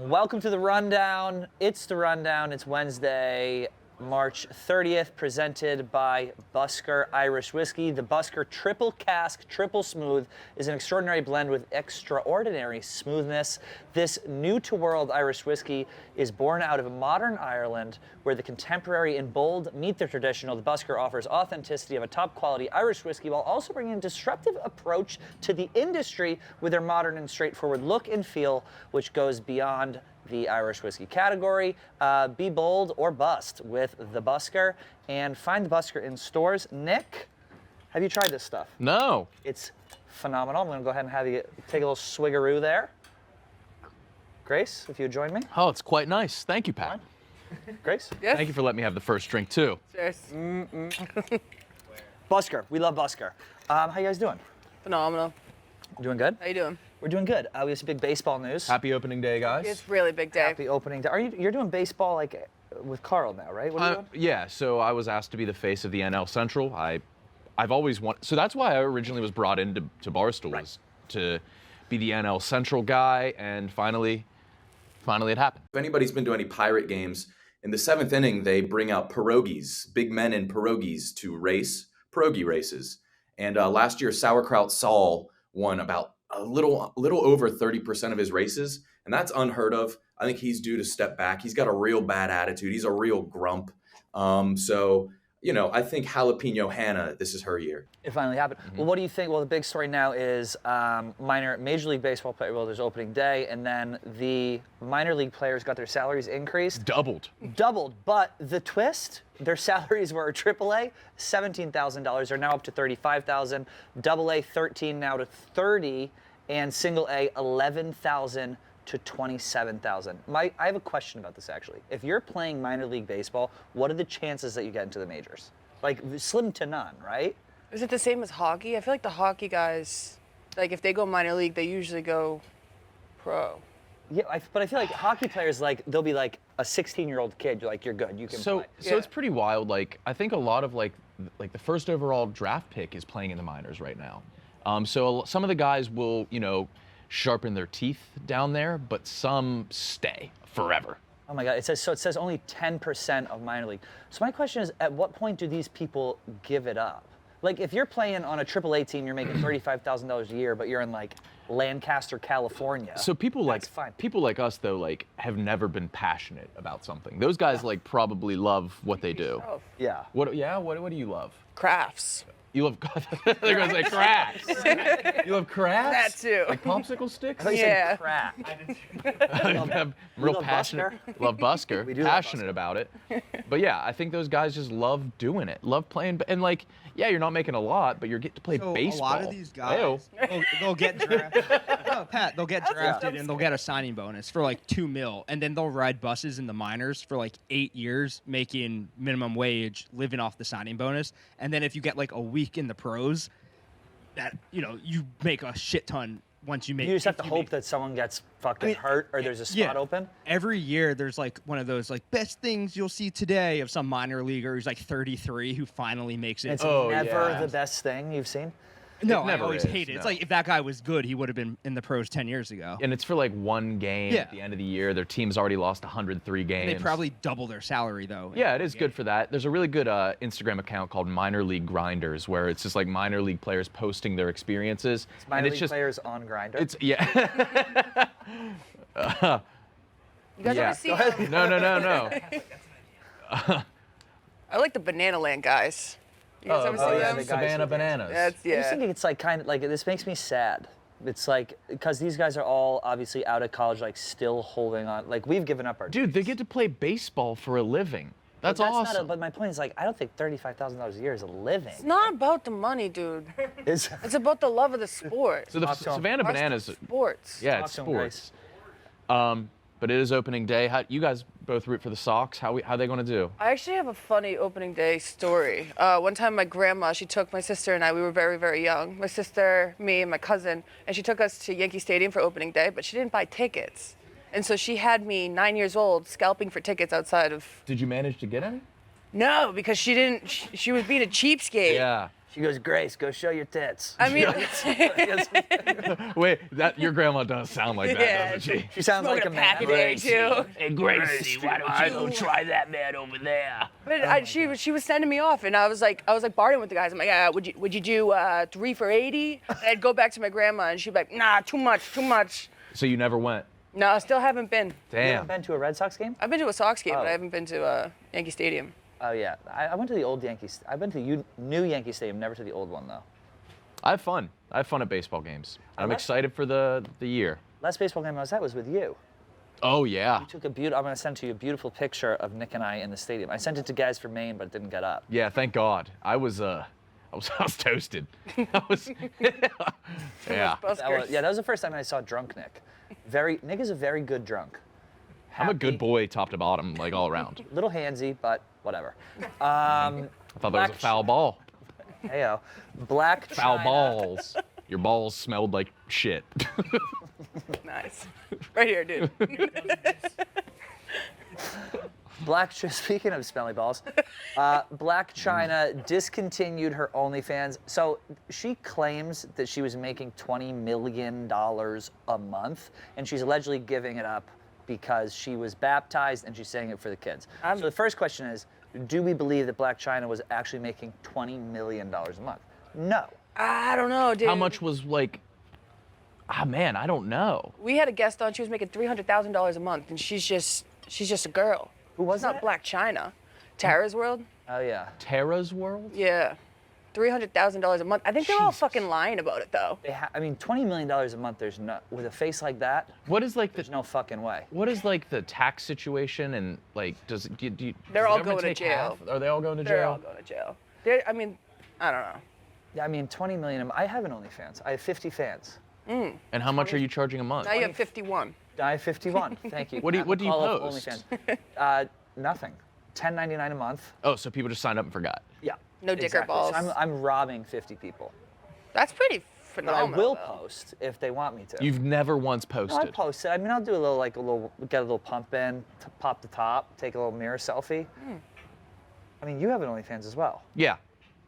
Welcome to the Rundown. It's the Rundown. It's Wednesday, March 30th, presented by Busker Irish Whiskey. The Busker Triple Cask, Triple Smooth is an extraordinary blend with extraordinary smoothness. This new-to-world Irish whiskey is born out of modern Ireland, where the contemporary and bold meet the traditional. The Busker offers authenticity of a top-quality Irish whiskey while also bringing a disruptive approach to the industry with their modern and straightforward look and feel, which goes beyond the Irish whiskey category. Be bold or bust with the Busker, and find the Busker in stores. Nick, have you tried this stuff? No. It's phenomenal. I'm gonna go ahead and have you take a little swiggeroo there. Grace, if you would join me. Oh, it's quite nice. Thank you, Pat. Grace? Yes. Thank you for letting me have the first drink, too. Cheers. Busker, we love Busker. How you guys doing? Phenomenal. Doing good? How you doing? We're doing good. We have some big baseball news. Happy opening day, guys. It's really big day. Happy opening day. You're doing baseball like with Carl now, right? What are you doing? Yeah, so I was asked to be the face of the NL Central. I've always wanted, so that's why I originally was brought into Barstool, was to be the NL Central guy, and finally it happened. If anybody's been to any Pirate games, in the seventh inning, they bring out pierogies, big men in pierogies to race, pierogi races. And last year, Sauerkraut Saul won about a little over 30% of his races, and that's unheard of. I think he's due to step back. He's got a real bad attitude. He's a real grump. So, you know, I think Jalapeno Hannah, this is her year. It finally happened. Well, what do you think? Well, the big story now is Major League Baseball player. Well, there's opening day, and then the minor league players got their salaries increased. Doubled. But the twist, their salaries were AAA, $17,000, are now up to $35,000. AA, $13,000 now to $30,000, and Single A, $11,000 to $27,000. I have a question about this, actually. If you're playing minor league baseball, what are the chances that you get into the majors? Like, slim to none, right? Is it the same as hockey? I feel like the hockey guys, like if they go minor league, they usually go pro. Yeah, but I feel like hockey players, like, they'll be like a 16-year-old kid. You're like, you're good, you can play. So it's pretty wild. Like, I think a lot of like the first overall draft pick is playing in the minors right now. So some of the guys will, you know, sharpen their teeth down there, but some stay forever. Oh my God, it says only 10% of minor league. So my question is, at what point do these people give it up? Like, if you're playing on a AAA team, you're making $35,000 a year, but you're in like Lancaster, California. So people like us though, like, have never been passionate about something. Those guys like probably love what they do. Oh, Yeah. What do you love? crafts. You love, they're gonna say crafts. You love crafts? That too. Like popsicle sticks? I thought you Yeah. said crack. I'm real love passionate. Busker? Love Busker. We do love Passionate Busker. about it. But yeah, I think those guys just love doing it. Love playing. And like, yeah, you're not making a lot, but you get to play So baseball. a lot of these guys, they'll get drafted. No, Pat, they'll get drafted and they'll get a signing bonus for like $2 million, and then they'll ride buses in the minors for like 8 years, making minimum wage, living off the signing bonus. And then if you get like a week in the pros, that you make a shit ton once you make. You just have to if you hope make- that someone gets fucking hurt or there's a spot open. Every year there's like one of those like best things you'll see today of some minor leaguer who's like 33 who finally makes it. It's Oh, never yeah. the best thing you've seen. No, It I never always is, hate it. no. It's like if that guy was good, he would have been in the pros 10 years ago. And it's for like one game Yeah. at the end of the year. Their team's already lost 103 games. They probably double their salary though. Yeah, it is good for that. There's a really good Instagram account called Minor League Grinders, where it's just like minor league players posting their experiences. It's minor and it's league just, players on Grindr. It's yeah. You guys Yeah. ever see? No. I like the Banana Land guys. You guys ever see yeah, them? the guys Savannah who- Bananas. That's I'm just yeah. thinking it's like kind of like this makes me sad. It's like because these guys are all obviously out of college, like still holding on. Like we've given up our Dude, they get to play baseball for a living. That's not awesome. but my point is like I don't think $35,000 a year is a living. It's not about the money, dude. It's It's about the love of the sport. So the Talk to 'em. Savannah Barstool Bananas, Sports. yeah, it's Talk to 'em, Grace. sports. But it is opening day. How you guys both root for the Sox? How they going to do? I actually have a funny opening day story. One time my grandma, she took my sister and I, we were very, very young. My sister, me, and my cousin, and she took us to Yankee Stadium for opening day, but she didn't buy tickets. And so she had me, 9 years old, scalping for tickets outside of... Did you manage to get any? No, because she didn't, she was being a cheapskate. Yeah. She goes, Grace, go show your tits. I mean, Wait, that your grandma does sound like that, Yeah, doesn't she? She sounds like a smoking a man. pack a day too. Hey, Gracie, why don't you go try that man over there? But she was sending me off, and I was like bartering with the guys. I'm like, would you do 3 for 80? And I'd go back to my grandma, and she'd be like, nah, too much. So you never went? No, I still haven't been. You Damn. haven't been to a Red Sox game? I've been to a Sox game, but Oh. I haven't been to Yankee Stadium. Oh, yeah. I went to the old Yankees. I've been to the new Yankee Stadium, never to the old one, though. I have fun. I have fun at baseball games. I'm love- excited for the year. Last baseball game I was at was with you. Oh yeah. You took I'm going to send to you a beautiful picture of Nick and I in the stadium. I sent it to guys from Maine, but it didn't get up. Yeah, thank God. I was toasted. I was yeah. Buskers. That was the first time I saw drunk Nick. Nick is a very good drunk. I'm a good Happy, boy top to bottom, like all around. Little handsy, but whatever. I thought that was a foul ball. Heyo. Blac Foul Chyna. balls. Your balls smelled like shit. Nice. Right here, dude. Speaking of smelly balls, Blac Chyna discontinued her OnlyFans. So she claims that she was making $20 million a month, and she's allegedly giving it up because she was baptized and she's saying it for the kids. So the first question is, do we believe that Blac Chyna was actually making $20 million a month? No. I don't know, dude. How much was like? Ah man, I don't know. We had a guest on. She was making $300,000 a month, and she's just a girl. Who was It's not that? Blac Chyna. Tara's World. Oh, yeah. Tara's World? Yeah. $300,000 a month. I think they're all fucking lying about it though. $20 million a month, there's no, with a face like that, What is like there's the no fucking way. what is like the tax situation and like does do you, They're does the all government going to take jail. half? Are they all going to They're jail? all going to jail. I mean, I don't know. Yeah, I mean, 20 million. I have an OnlyFans. I have 50 fans. And how much are you charging a month? Now you have 51. I have 51. Thank you. What do you- Have what a do you call up post? OnlyFans. Nothing. $10.99 a month. Oh, so people just signed up and forgot. Yeah. No dicker exactly. balls. So I'm robbing 50 people. That's pretty But phenomenal. I will though. post if they want me to. You've never once No, I posted. post it. I mean, I'll do get a little pump in, pop the top, take a little mirror selfie. I mean, you have an OnlyFans as well, Yeah.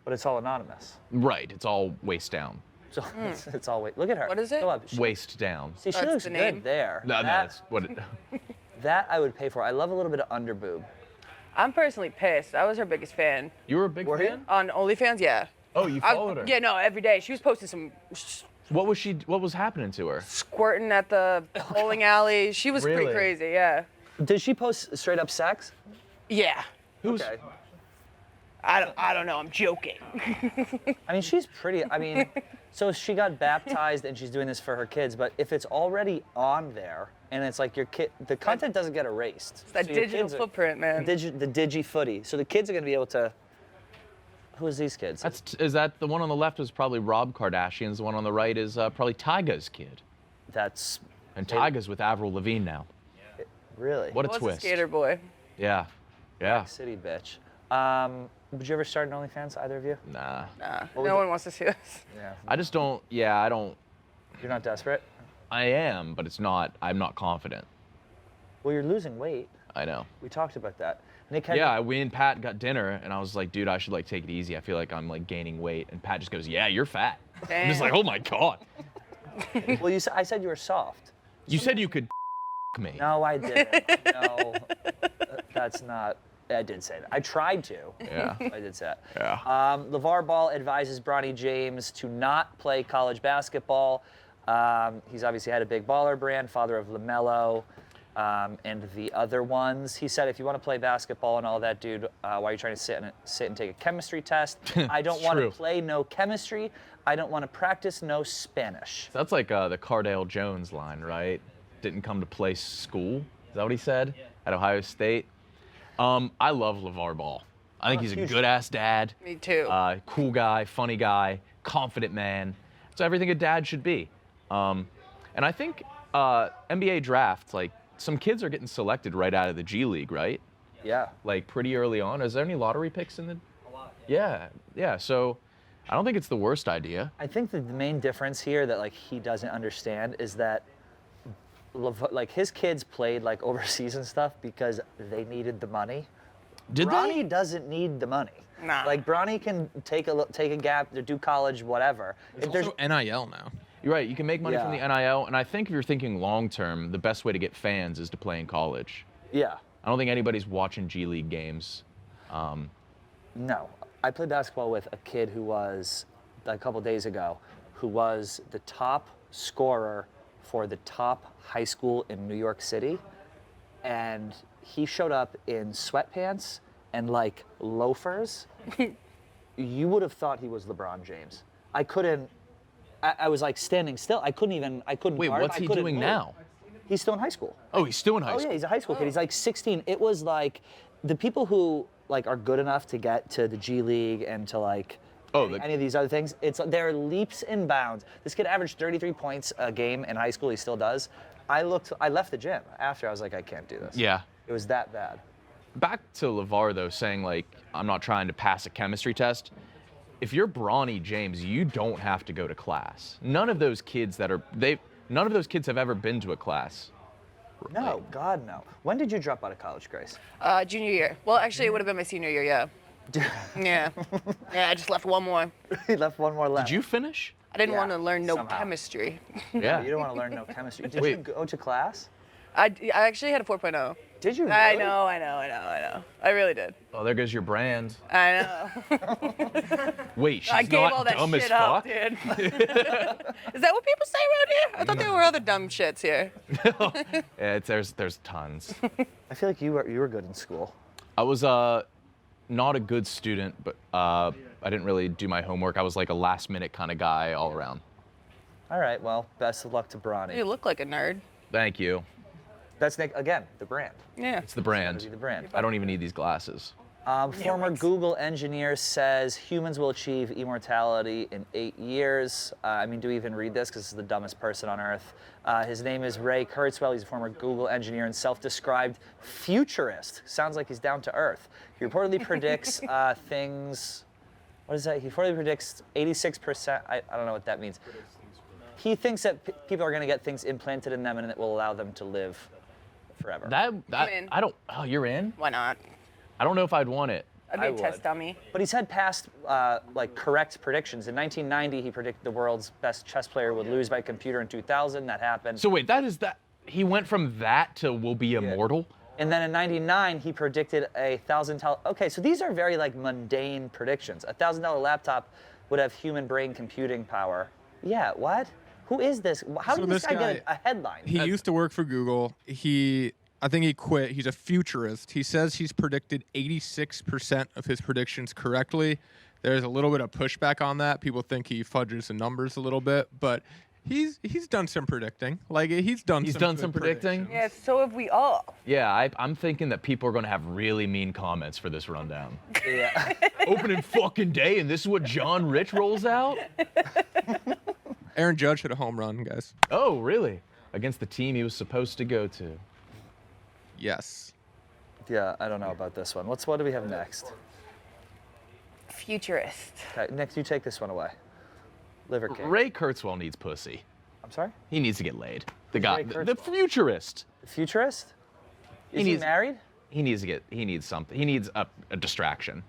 but it's all anonymous. Right. It's all waist down. So it's all Look at her. What is it? Go up. Waist down. See, she That's looks the good name? there. No, that's what it That I would pay for. I love a little bit of underboob. I'm personally pissed. I was her biggest fan. You were a big Were you? fan? On OnlyFans, yeah. Oh, you followed her. Yeah, no, every day. She was posting some What was happening to her? squirting at the bowling alley. She was Really? pretty crazy, yeah. Did she post straight up sex? Yeah. Who's Okay. I don't know. I'm joking. I mean, she's pretty. I mean, so she got baptized and she's doing this for her kids. But if it's already on there and it's like your kid, the content doesn't get erased. That So your digital kids are- footprint, man. The digi footy. So the kids are gonna be able to. Who is these kids? is that the one on the left is probably Rob Kardashian's. The one on the right is probably Tyga's kid. That's And Tyga's with Avril Lavigne now. really What a Was a twist. skater boy. Yeah. Yeah. city bitch. Would you ever start an OnlyFans? Either of you? Nah. Nah, would no one wants to see us. Yeah. I just don't. Yeah, I don't. You're not desperate. I am, but it's not. I'm not confident. Well, you're losing weight. I know. We talked about that. Nick had Yeah, we and Pat got dinner, and I was like, dude, I should like take it easy. I feel like I'm like gaining weight, and Pat just goes, yeah, you're fat. I'm just like, oh my god. Well, I said you were soft. You said you could me. No, I didn't. No, that's not. I did say that. I tried to. Yeah. I did say that. Yeah. Lavar Ball advises Bronny James to not play college basketball. He's obviously had a big baller brand, father of LaMelo, and the other ones. He said, if you want to play basketball and all that, dude, why are you trying to sit and take a chemistry test? I don't want to True. play no chemistry. I don't want to practice no Spanish. That's like the Cardale Jones line, right? Didn't come to play school. Is that what he said? At Ohio State. I love LaVar Ball. I think he's a huge good ass dad. Me too. Cool guy, funny guy, confident man. It's everything a dad should be. And I think NBA drafts, like some kids are getting selected right out of the G League, right? Yeah. Like pretty early on. Is there any lottery picks in the? A lot. Yeah, yeah. So I don't think it's the worst idea. I think that the main difference here that like he doesn't understand is that like his kids played like overseas and stuff because they needed the money. Did Bronny they? doesn't need the money. Nah. Like Bronny can take a gap to do college, whatever. If There's also NIL now. You're right. You can make money from the Yeah. NIL, and I think if you're thinking long term, the best way to get fans is to play in college. yeah. I don't think anybody's watching G League games. No, I played basketball with a kid who was, a couple days ago, who was the top scorer for the top high school in New York City. And he showed up in sweatpants and like loafers. You would have thought he was LeBron James. I couldn't, I was like standing still. I couldn't Wait, guard, what's I he couldn't doing move. now? He's still in high school. Oh, he's still in high Oh school. yeah, he's a high school kid. He's like 16. It was like the people who like are good enough to get to the G League and to like any of these other things. They're leaps and bounds. This kid averaged 33 points a game in high school. He still does. I left the gym after. I was like, I can't do this. Yeah. It was that bad. Back to Lavar though, saying like I'm not trying to pass a chemistry test. If you're Bronny James, you don't have to go to class. None of those kids have ever been to a class. No, God no. When did you drop out of college, Grace? Junior year. Well, actually, it would have been my senior year, yeah. Yeah. Yeah, I just left one more. He left one more left. Did you finish? I didn't Yeah, want to learn no somehow. chemistry. Yeah. You don't want to learn no chemistry. Did Wait. you go to class? I actually had a 4.0. Did you? I really? know. I really did. Oh, there goes your brand. I know. Wait, she's I gave not all that dumb as shit up, fuck. dude. Is that what people say around here? I thought there were other dumb shits here. Yeah, there's tons. I feel like you were good in school. I was not a good student, but I didn't really do my homework. I was like a last minute kind of guy all around. All right. Well, best of luck to Bronny. You look like a nerd. Thank you. That's again the brand. Yeah. It's the brand. The brand. I don't even need these glasses. Former Google engineer says humans will achieve immortality in 8 years. I mean, do we even read this? Because this is the dumbest person on earth. His name is Ray Kurzweil. He's a former Google engineer and self-described futurist. Sounds like he's down to earth. He reportedly predicts things. What is that? He reportedly predicts 86%. I don't know what that means. He thinks that people are going to get things implanted in them and it will allow them to live forever. I'm in. I don't. Oh, you're in? Why not? I don't know if I'd want it. I'd be I a test would. dummy. But he's had past like correct predictions. In 1990, he predicted the world's best chess player would lose by computer in 2000. That happened. So wait, that he went from that to will be immortal? And then in 99, he predicted a $1,000. Okay, so these are very like mundane predictions. A $1,000 laptop would have human brain computing power. Yeah, what? Who is this? How So did this this guy guy- get a headline? He used to work for Google. I think he quit. He's a futurist. He says he's predicted 86% of his predictions correctly. There's a little bit of pushback on that. People think he fudges the numbers a little bit, but he's done some predicting. Like he's done some some good predicting? predictions. Yeah, so have we all. Yeah, I'm thinking that people are going to have really mean comments for this rundown. Yeah. Opening fucking day, and this is what John Rich rolls out? Aaron Judge hit a home run, guys. Oh, really? Against the team he was supposed to go to. Yes. Yeah, I don't know about this one. What do we have next? Futurist. Okay, next, you take this one away. Liver King. Ray Kurzweil needs pussy. I'm sorry? He needs to get laid. The guy, Ray the Kurzweil? futurist. The futurist? Is he needs- married? He needs something. He needs a distraction.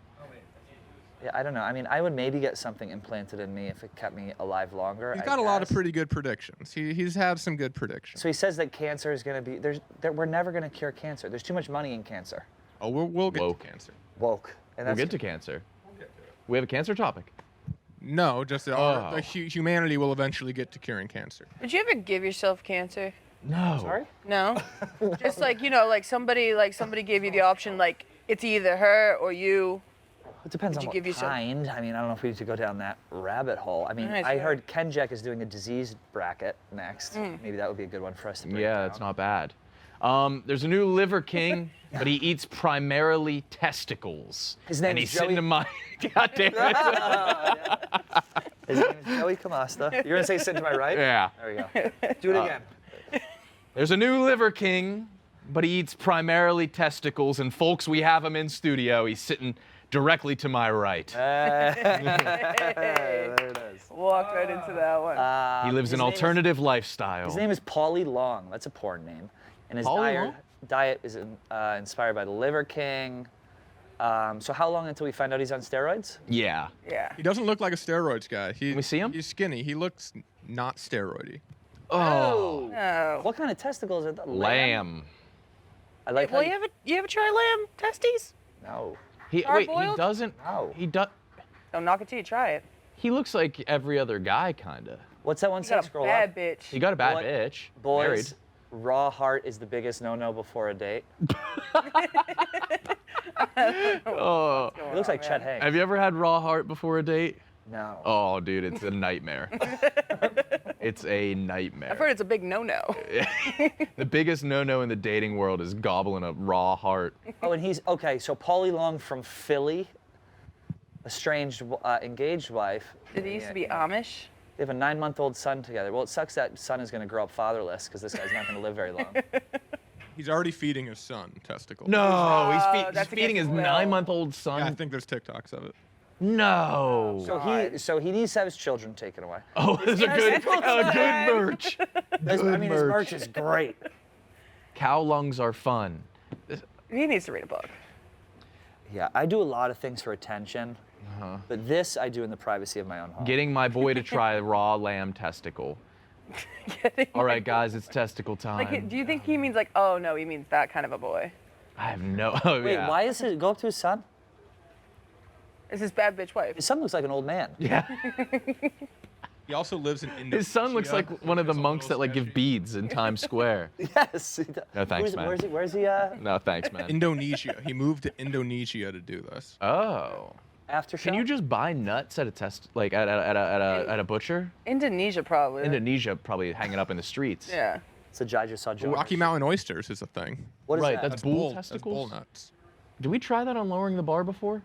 Yeah, I don't know. I mean, I would maybe get something implanted in me if it kept me alive longer. He's I got a lot of guess. pretty good predictions. He's had some good predictions. So he says that cancer is going to be, we're never going to cure cancer. There's too much money in cancer. Oh, we'll get Whoa. to cancer. Woke. And We'll that's get to cancer. We have a cancer topic. No, just Oh. humanity will eventually get to curing cancer. Did you ever give yourself cancer? No. Sorry? No. Just like, like somebody gave you the option, like it's either her or you. It depends Would on you what give yourself- kind. I mean, I don't know if we need to go down that rabbit hole. I mean, Nice, I right. heard Kenjek is doing a disease bracket next. Maybe that would be a good one for us to break Yeah, down. it's not bad. There's a new Liver King, but he eats primarily testicles. His name and is he's sitting Joey- in my. God damn it. His name is Joey Camasta. You're going to say sit to my right? Yeah. There we go. Do it again. There's a new Liver King, but he eats primarily testicles. And folks, we have him in studio. He's sitting directly to my right. There it is. Walked right into that one. He lives his an name is- alternative lifestyle. His name is Paulie Long. That's a porn name. And his Paulie Long? diet is inspired by the Liver King. So how long until we find out he's on steroids? Yeah. Yeah. He doesn't look like a steroids guy. Can we see him? He's skinny. He looks not steroidy. Oh. No. What kind of testicles are that? Lamb. I like Well, how you ever try lamb testes? No. He Hard-boiled? doesn't. No. He does. Don't knock it till you try it. He looks like every other guy, kinda. What's that one You got sex a scroll bad up? bitch. He got a bad Boy- bitch. Boys, Married. raw heart is the biggest no-no before a date. Oh. He looks like Chet Hanks. Have you ever had raw heart before a date? No. Oh, dude, it's a nightmare. It's a nightmare. I've heard it's a big no-no. The biggest no-no in the dating world is gobbling a raw heart. Oh, and he's okay. So Paulie Long from Philly, estranged, engaged wife. Did he used to be Amish? They have a 9-month-old son together. Well, it sucks that son is going to grow up fatherless because this guy's not going to live very long. He's already feeding his son testicle. No, he's that's feeding his against the will. 9-month-old son. Yeah, I think there's TikToks of it. No. So he needs to have his children taken away. Oh, it's a good merch. His merch is great. Cow lungs are fun. He needs to read a book. Yeah, I do a lot of things for attention, but this I do in the privacy of my own home. Getting my boy to try raw lamb testicle. All right, guys, it's testicle time. Like, do you think he means like, oh no, he means that kind of a boy? I have no. Oh, Wait, yeah. why is it go up to his son? It's his bad bitch wife. His son looks like an old man. Yeah. He also lives in Indonesia. His son looks like one of the It's a monks that little like give sketchy. beads in Times Square. Yes. No, thanks, man. Where's he No, thanks, man. Indonesia. He moved to Indonesia to do this. Oh. after show? Can you just buy nuts at a at a butcher? Indonesia probably. Indonesia probably hanging up in the streets. Yeah. So I just saw Joe. Rocky Mountain oysters is a thing. What is Right, that? that's bull That's testicles. bull nuts. Did we try that on lowering the bar before?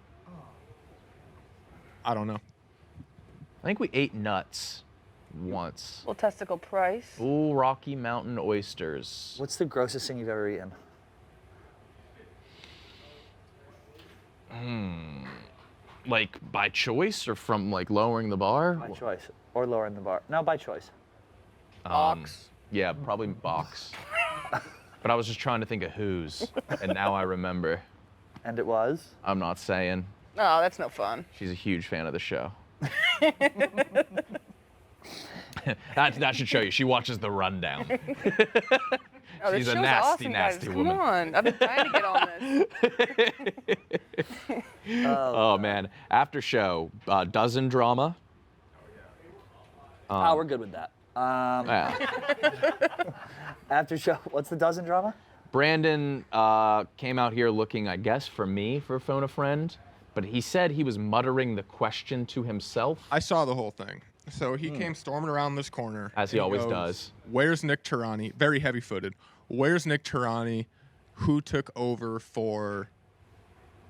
I don't know. I think we ate nuts once. Little testicle price. Bull Rocky Mountain oysters. What's the grossest thing you've ever eaten? Like by choice or from like lowering the bar? By choice. Or lowering the bar. No, by choice. Box. Yeah, probably box. But I was just trying to think of whose, and now I remember. And it was? I'm not saying. Oh, that's no fun. She's a huge fan of the show. that should show you. She watches the rundown. Oh, this She's a show's nasty, awesome, nasty guys. woman. Come on. I've been trying to get on this. Oh man. After show, dozen drama. Oh, we're good with that. Yeah. After show, what's the dozen drama? Brandon came out here looking, I guess, for me for phone a friend, but he said he was muttering the question to himself. I saw the whole thing. So he came storming around this corner. As he and always goes, does. Where's Nick Tirani? Very heavy-footed. Where's Nick Tirani? Who took over for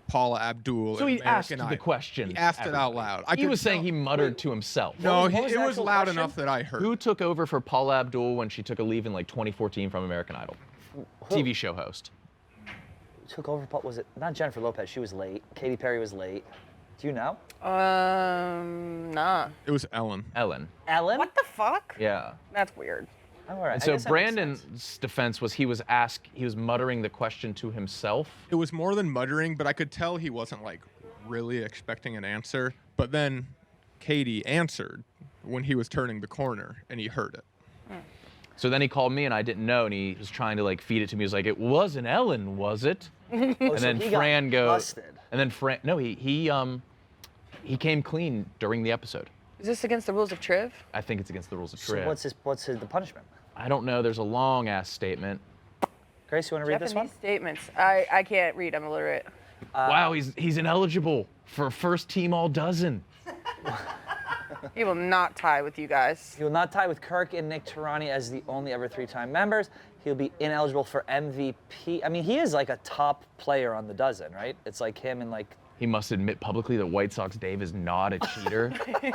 Paula Abdul? So in he asked American the Idol? question. He asked it out everybody. loud. I He could was saying tell- he muttered to himself. No, What was it the was actual loud question? enough that I heard. Who took over for Paula Abdul when she took a leave in like 2014 from American Idol? TV show host. Took over, was it not Jennifer Lopez? She was late. Katy Perry was late. Do you know? Nah. It was Ellen. Ellen. Ellen? What the fuck? Yeah. That's weird. Oh, all right. And I so guess that makes Brandon's sense. defense was he was muttering the question to himself. It was more than muttering, but I could tell he wasn't like really expecting an answer. But then Katie answered when he was turning the corner, and he heard it. So then he called me and I didn't know, and he was trying to like feed it to me. He was like, "It wasn't Ellen, was it?" Oh, And so then he got Fran goes, busted. and then Fran, no, he came clean during the episode. Is this against the rules of Triv? I think it's against the rules of So Triv. what's the punishment? I don't know. There's a long ass statement. Grace, you want to read this one? Japanese statements. I can't read. I'm illiterate. Wow, he's ineligible for first team all dozen. He will not tie with you guys. He will not tie with Kirk and Nick Tirani as the only ever 3-time members. He'll be ineligible for MVP. I mean, he is like a top player on the dozen, right? It's like him and like. He must admit publicly that White Sox Dave is not a cheater.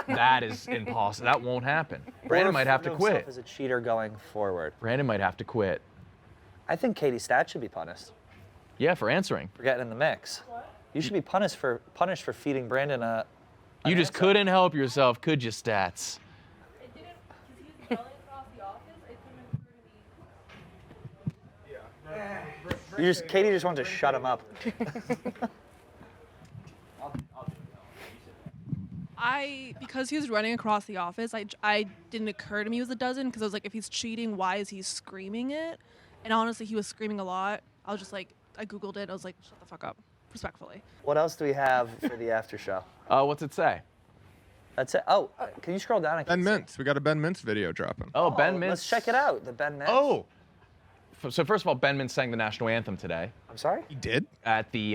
That is impossible. That won't happen. Brandon might have to himself quit. as a cheater going forward. Brandon might have to quit. I think Katie Stat should be punished Yeah, for answering. for getting in the mix. You should be punished for feeding Brandon a. You just couldn't help yourself, could you, Stats? It didn't, because he was yelling across the office, it couldn't have heard me. Katie just wanted to shut him up. because he was running across the office, I didn't occur to me he was a dozen because I was like, if he's cheating, why is he screaming it? And honestly, he was screaming a lot. I was just like, I Googled it. I was like, shut the fuck up, respectfully. What else do we have for the after show? What's it say? That's it. Oh, can you scroll down? I Ben can't see. Mintz. We got a Ben Mintz video dropping. Oh, Ben Mintz. Let's check it out. The Ben Mintz. Oh. So first of all, Ben Mintz sang the national anthem today I'm sorry? He did? at the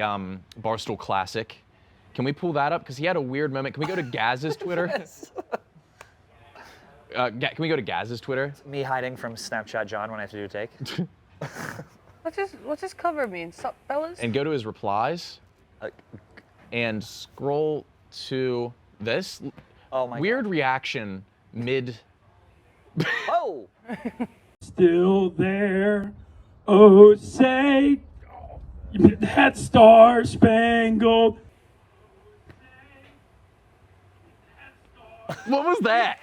Barstool Classic. Can we pull that up? Because he had a weird moment. Can we go to Gaz's Twitter? Can we go to Gaz's Twitter? Me hiding from Snapchat John when I have to do a take. What's this cover mean? Sup, fellas? And go to his replies Uh, and scroll to this. oh my Weird reaction mid. God. Oh! Still there. Oh, say that star spangled. What was that?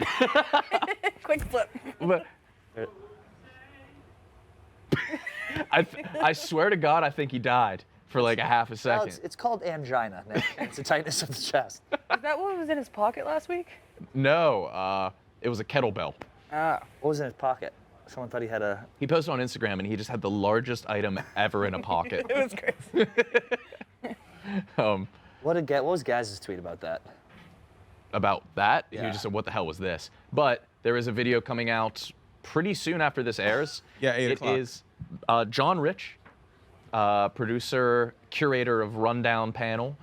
Quick flip. But- I swear to God, I think he died for like a half a Well, second. it's called angina, Nick. It's the tightness of the chest. Is that what was in his pocket last week? No, it was a kettlebell. Ah. What was in his pocket? Someone thought he had a... He posted on Instagram and he just had the largest item ever in a pocket. It was crazy. What was Gaz's tweet about that? About that, he Yeah. just said, "What the hell was this?" But there is a video coming out pretty soon after this airs. Yeah, 8 o'clock. It is John Rich, producer, curator of Rundown panel,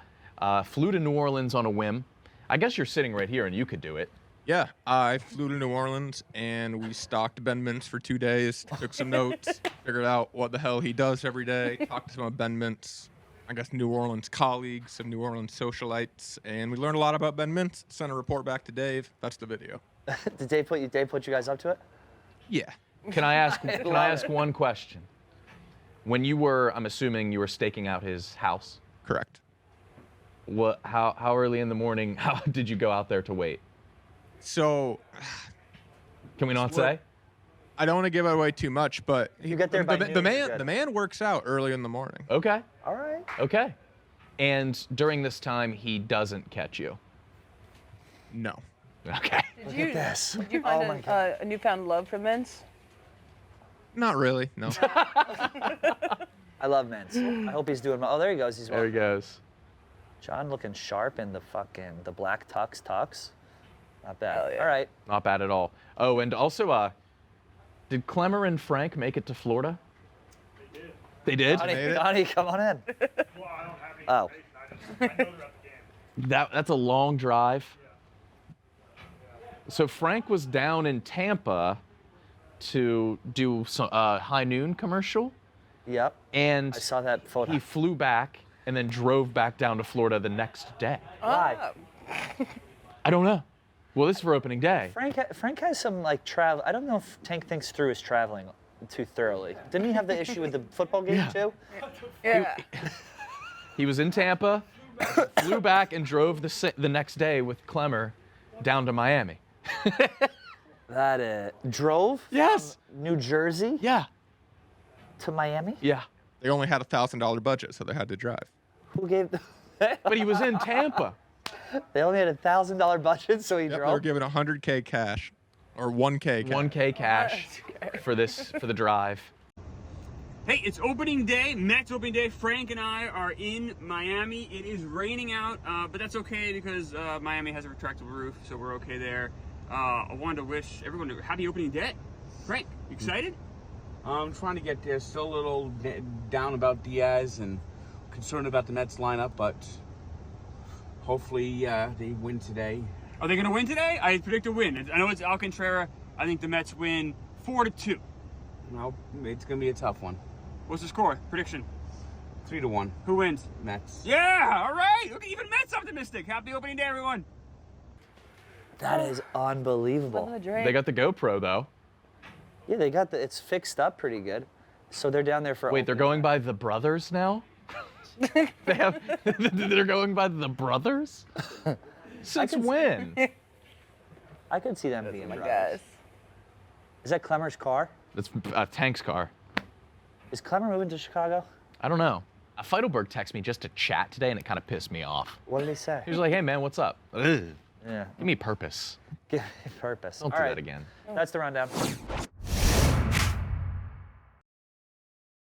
flew to New Orleans on a whim. I guess you're sitting right here and you could do it. Yeah, I flew to New Orleans and we stalked Ben Mintz for 2 days, took some notes, figured out what the hell he does every day, talked to some of Ben Mintz, I guess New Orleans colleagues, some New Orleans socialites, and we learned a lot about Ben Mintz. Sent a report back to Dave. That's the video. Did Dave put you guys up to it? Yeah. Can I ask one question? When you were, I'm assuming you were staking out his house. Correct. How early in the morning? How did you go out there to wait? So, Can we not say? I don't want to give away too much, but You get there by the noon, you're man good. the man works out early in the morning. Okay. All right. Okay. And during this time, he doesn't catch you. No. Okay. Did you, this. Did you Oh my find God. a newfound love for Mints? Not really. No. I love Mintz. I hope he's doing well. Oh, there he goes. He's There he goes. John looking sharp in the black tux. Not bad. Hell yeah. All right. Not bad at all. Oh, and also, did Clemmer and Frank make it to Florida? They did. Donnie, made it. Donnie, come on in. Well, I don't have any Oh. information. I know they're at the game. That's a long drive. So Frank was down in Tampa to do some high noon commercial, Yep. and I saw that photo. he flew back and then drove back down to Florida the next day. Why? Ah. I don't know. Well, this is for opening day. Frank has some like travel. I don't know if Tank thinks through his traveling too thoroughly. Didn't he have the issue with the football game too? Yeah. He was in Tampa, flew back and drove the next day with Clemmer down to Miami. That drove Yes. from New Jersey Yeah. to Miami. Yeah. They only had a $1,000 budget, so they had to drive. Who gave? But he was in Tampa. They only had $1,000 budget, so he Yep, they were drove. given 100K cash, or 1K cash. 1K cash for the drive. Hey, it's opening day, Mets opening day. Frank and I are in Miami. It is raining out, but that's okay because Miami has a retractable roof, so we're okay there. I wanted to wish everyone a happy opening day. Frank, you excited? I'm trying to get there. Still a little down about Diaz and concerned about the Mets lineup, but hopefully they win today. Are they going to win today? I predict a win. I know it's Alcantara. I think the Mets win 4-2. No, it's gonna be a tough one. What's the score? Prediction. 3-1 Who wins? Mets. Yeah, all right. Look, even Mets optimistic. Happy opening day, everyone. That is unbelievable. Another drink. They got the GoPro though. Yeah, they got it's fixed up pretty good. So they're down there for. Wait, they're going by the brothers now? They're going by the brothers? Since when? I could see them being I brothers. guess. Is that Clemmer's car? That's Tank's car. Is Clemmer moving to Chicago? I don't know. Feidelberg texted me just to chat today, and it kind of pissed me off. What did he say? He was like, "Hey man, what's up?" Ugh. Yeah. Give me purpose. Give me purpose. Don't All do right. that again. That's the rundown.